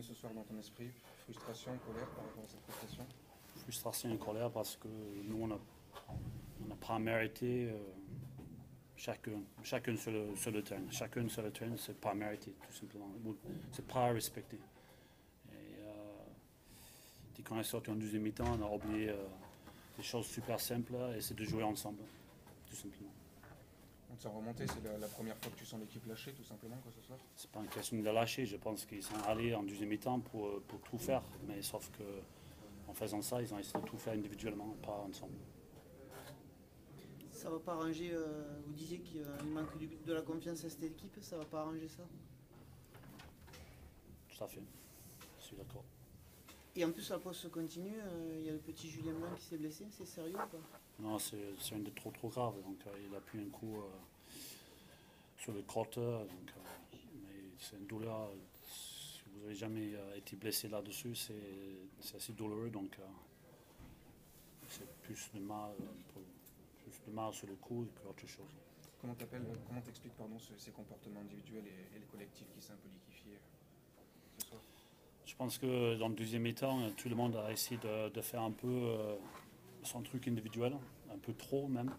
Ce soir dans ton esprit, frustration, colère par rapport à cette prestation? Frustration et colère parce que nous, on n'a pas mérité chacun sur le terrain. Chacun sur le terrain, c'est pas mérité, tout simplement. C'est pas respecté. Et dès qu'on est sorti en deuxième mi-temps, on a oublié des choses super simples et c'est de jouer ensemble, tout simplement. Donc sans remonter, c'est la première fois que tu sens l'équipe lâcher, tout simplement, quoi, ce soir? C'est pas une question de la lâcher. Je pense qu'ils sont allés en deuxième mi-temps pour tout faire, mais sauf que en faisant ça, ils ont essayé de tout faire individuellement, pas ensemble. Ça va pas arranger, vous disiez qu'il manque de la confiance à cette équipe, ça va pas arranger ça? Tout à fait, je suis d'accord. Et en plus la pause se continue, il y a le petit Julien Blanc qui s'est blessé, c'est sérieux ou pas? Non, c'est un de trop grave, donc il a pris un coup sur le crotte, mais c'est une douleur. Si vous n'avez jamais été blessé là-dessus, c'est assez douloureux, donc c'est plus de mal sur le coup qu'autre chose. Comment t'expliques ces comportements individuels et les collectifs qui s'est un peu liquéfié ce soir? Je pense que dans le deuxième mi-temps, tout le monde a essayé de faire un peu son truc individuel, un peu trop même.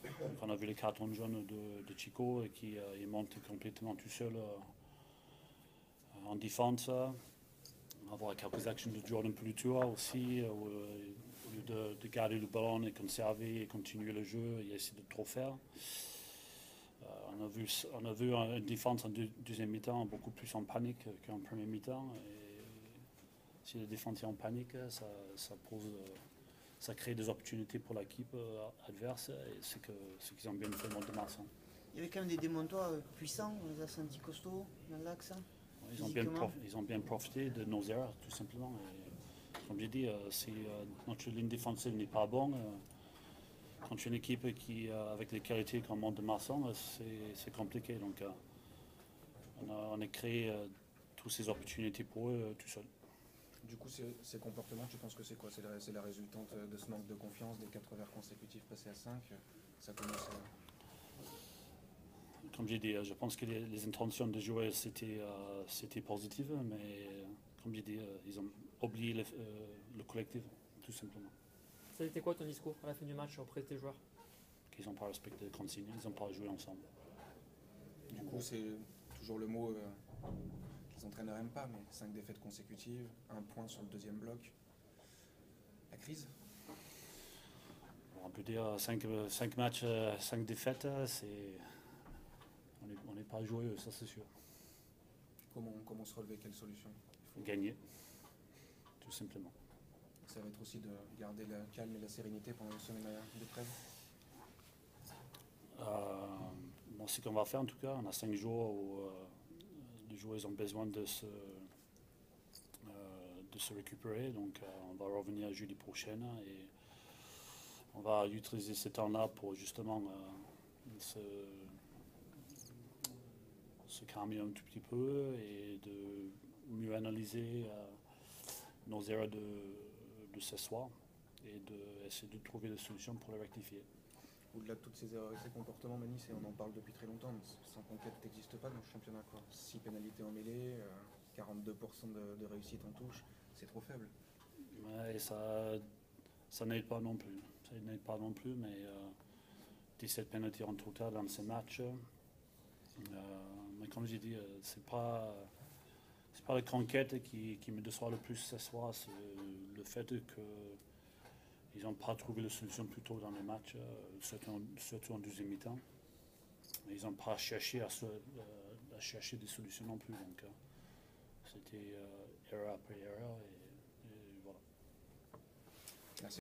Donc on a vu les cartons jaunes de Chico et qui il monte complètement tout seul en défense. Avoir quelques actions de Jordan Pulutua aussi, au lieu de garder le ballon et conserver et continuer le jeu, il a essayé de trop faire. On a vu une défense en deuxième mi-temps beaucoup plus en panique qu'en premier mi-temps. Et si la défense est en panique, ça crée des opportunités pour l'équipe adverse. Et c'est ce qu'ils ont bien fait le Mont-de-Marsan. Il y avait quand même des démontoirs puissants, on les a sentis costauds dans l'axe. Ils ont bien profité de nos erreurs, tout simplement. Et, comme j'ai dit, si notre ligne défensive n'est pas bonne, contre une équipe avec les qualités comme Mont-de-Marsan, c'est compliqué. Donc, on a créé toutes ces opportunités pour eux tout seul. Du coup, ces comportements, tu penses que c'est quoi? C'est la résultante de ce manque de confiance, des 4 revers consécutifs passés à 5? Ça commence à... Comme j'ai dit, je pense que les intentions de jouer c'était positif, mais comme j'ai dit, ils ont oublié le collectif, tout simplement. Ça a été quoi ton discours à la fin du match auprès de tes joueurs? Qu'ils n'ont pas respecté les consignes, ils n'ont pas joué ensemble. Du coup, c'est toujours le mot que les entraîneurs n'aiment pas, mais 5 défaites consécutives, 1 point sur le deuxième bloc. La crise? On peut dire 5 matchs, 5 défaites, on n'est pas joyeux, ça c'est sûr. Comment se relever? Quelle solution? Il faut gagner, tout simplement. Ça va être aussi de garder le calme et la sérénité pendant une semaine de trêve? Bon, c'est ce qu'on va faire en tout cas. On a 5 jours où les joueurs ont besoin de se récupérer. Donc on va revenir jeudi prochain et on va utiliser ce temps-là pour justement se calmer un tout petit peu et de mieux analyser nos erreurs de ce soir et d'essayer de trouver des solutions pour les rectifier. Au-delà de toutes ces erreurs et ces comportements, Mani, on en parle depuis très longtemps, mais sans conquête n'existe pas dans le championnat. 6 pénalités en mêlée, 42% de réussite en touche, c'est trop faible. Ouais, et ça n'aide pas non plus. Ça n'aide pas non plus, mais 17 pénalités en total dans ces matchs. Mais comme j'ai dit, c'est pas la conquête qui me déçoit le plus ce soir, c'est le fait qu'ils n'ont pas trouvé la solution plus tôt dans les matchs, surtout en deuxième mi-temps. Ils n'ont pas cherché à chercher des solutions non plus. Donc, c'était erreur après erreur. Et